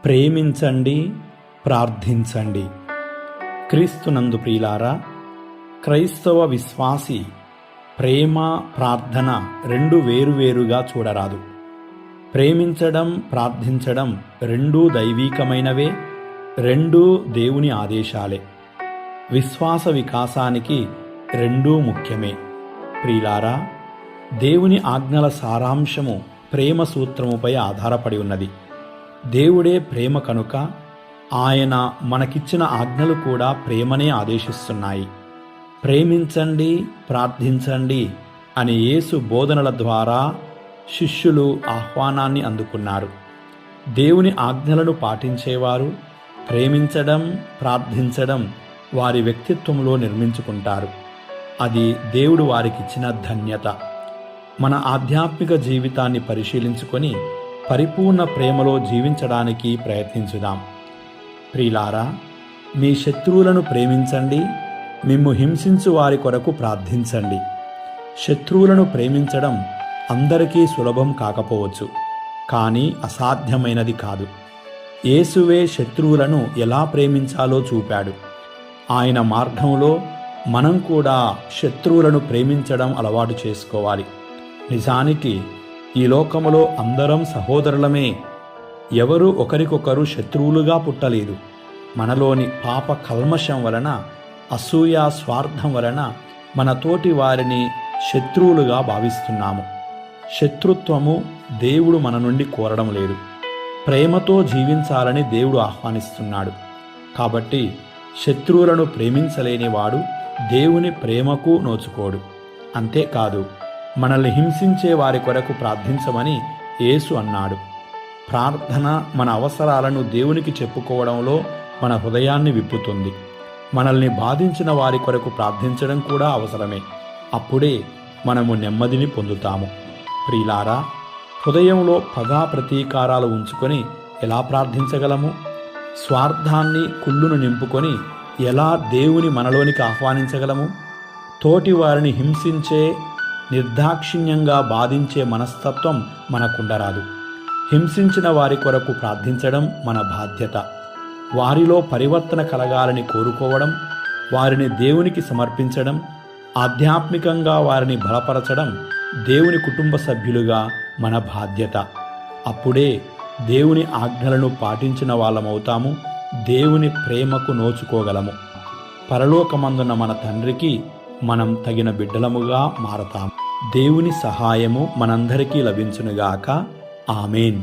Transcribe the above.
ప్రేమించండి, ప్రార్థించండి. క్రీస్తునందు ప్రియులారా, క్రైస్తవ విశ్వాసి ప్రేమ, ప్రార్థన రెండు వేరువేరుగా చూడరాదు. ప్రేమించడం, ప్రార్థించడం రెండూ దైవీకమైనవే, రెండూ దేవుని ఆదేశాలే. విశ్వాస వికాసానికి రెండూ ముఖ్యమే. ప్రియులారా, దేవుని ఆజ్ఞల సారాంశము ప్రేమ సూత్రముపై ఆధారపడి ఉన్నది. దేవుడే ప్రేమ కనుక ఆయన మనకిచ్చిన ఆజ్ఞలు కూడా ప్రేమనే ఆదేశిస్తున్నాయి. ప్రేమించండి, ప్రార్థించండి అని యేసు బోధనల ద్వారా శిష్యులు ఆహ్వానాన్ని అందుకున్నారు. దేవుని ఆజ్ఞలను పాటించేవారు ప్రేమించడం, ప్రార్థించడం వారి వ్యక్తిత్వంలో నిర్మించుకుంటారు. అది దేవుడు వారికిచ్చిన ధన్యత. మన ఆధ్యాత్మిక జీవితాన్ని పరిశీలించుకొని పరిపూర్ణ ప్రేమలో జీవించడానికి ప్రయత్నించుదాం. ప్రియులారా, మీ శత్రువులను ప్రేమించండి, మిమ్ము హింసించు వారి కొరకు ప్రార్థించండి. శత్రువులను ప్రేమించడం అందరికీ సులభం కాకపోవచ్చు, కానీ అసాధ్యమైనది కాదు. యేసువే శత్రువులను ఎలా ప్రేమించాలో చూపాడు. ఆయన మార్గంలో మనం కూడా శత్రువులను ప్రేమించడం అలవాటు చేసుకోవాలి. నిజానికి ఈ లోకములో అందరం సహోదరులమే. ఎవరు ఒకరికొకరు శత్రువులుగా పుట్టలేదు. మనలోని పాప కల్మషం వలన, అసూయ, స్వార్థం వలన మన తోటి వారిని శత్రువులుగా భావిస్తున్నాము. శత్రుత్వము దేవుడు మన నుండి కోరడం లేదు. ప్రేమతో జీవించాలని దేవుడు ఆహ్వానిస్తున్నాడు. కాబట్టి శత్రువులను ప్రేమించలేని వాడు దేవుని ప్రేమకు నోచుకోడు. అంతేకాదు, మనల్ని హింసించే వారి కొరకు ప్రార్థించమని యేసు అన్నాడు. ప్రార్థన మన అవసరాలను దేవునికి చెప్పుకోవడంలో మన హృదయాన్ని విప్పుతుంది. మనల్ని బాధించిన వారి కొరకు ప్రార్థించడం కూడా అవసరమే. అప్పుడే మనము నెమ్మదిని పొందుతాము. ప్రియులారా, హృదయంలో పగా ప్రతీకారాలు ఉంచుకొని ఎలా ప్రార్థించగలము? స్వార్థాన్ని, కుళ్ళును నింపుకొని ఎలా దేవుని మనలోనికి ఆహ్వానించగలము? తోటి వారిని హింసించే, నిర్దాక్షిణ్యంగా బాధించే మనస్తత్వం మనకుండరాదు. హింసించిన వారి కొరకు ప్రార్థించడం మన బాధ్యత. వారిలో పరివర్తన కలగాలని కోరుకోవడం, వారిని దేవునికి సమర్పించడం, ఆధ్యాత్మికంగా వారిని బలపరచడం దేవుని కుటుంబ సభ్యులుగా మన బాధ్యత. అప్పుడే దేవుని ఆజ్ఞలను పాటించిన వాళ్ళమవుతాము, దేవుని ప్రేమకు నోచుకోగలము. పరలోకమందున్న మన తండ్రికి మనం తగిన బిడ్డలముగా మారతాం. దేవుని సహాయము మనందరికీ లభించునుగాక. ఆమేన్.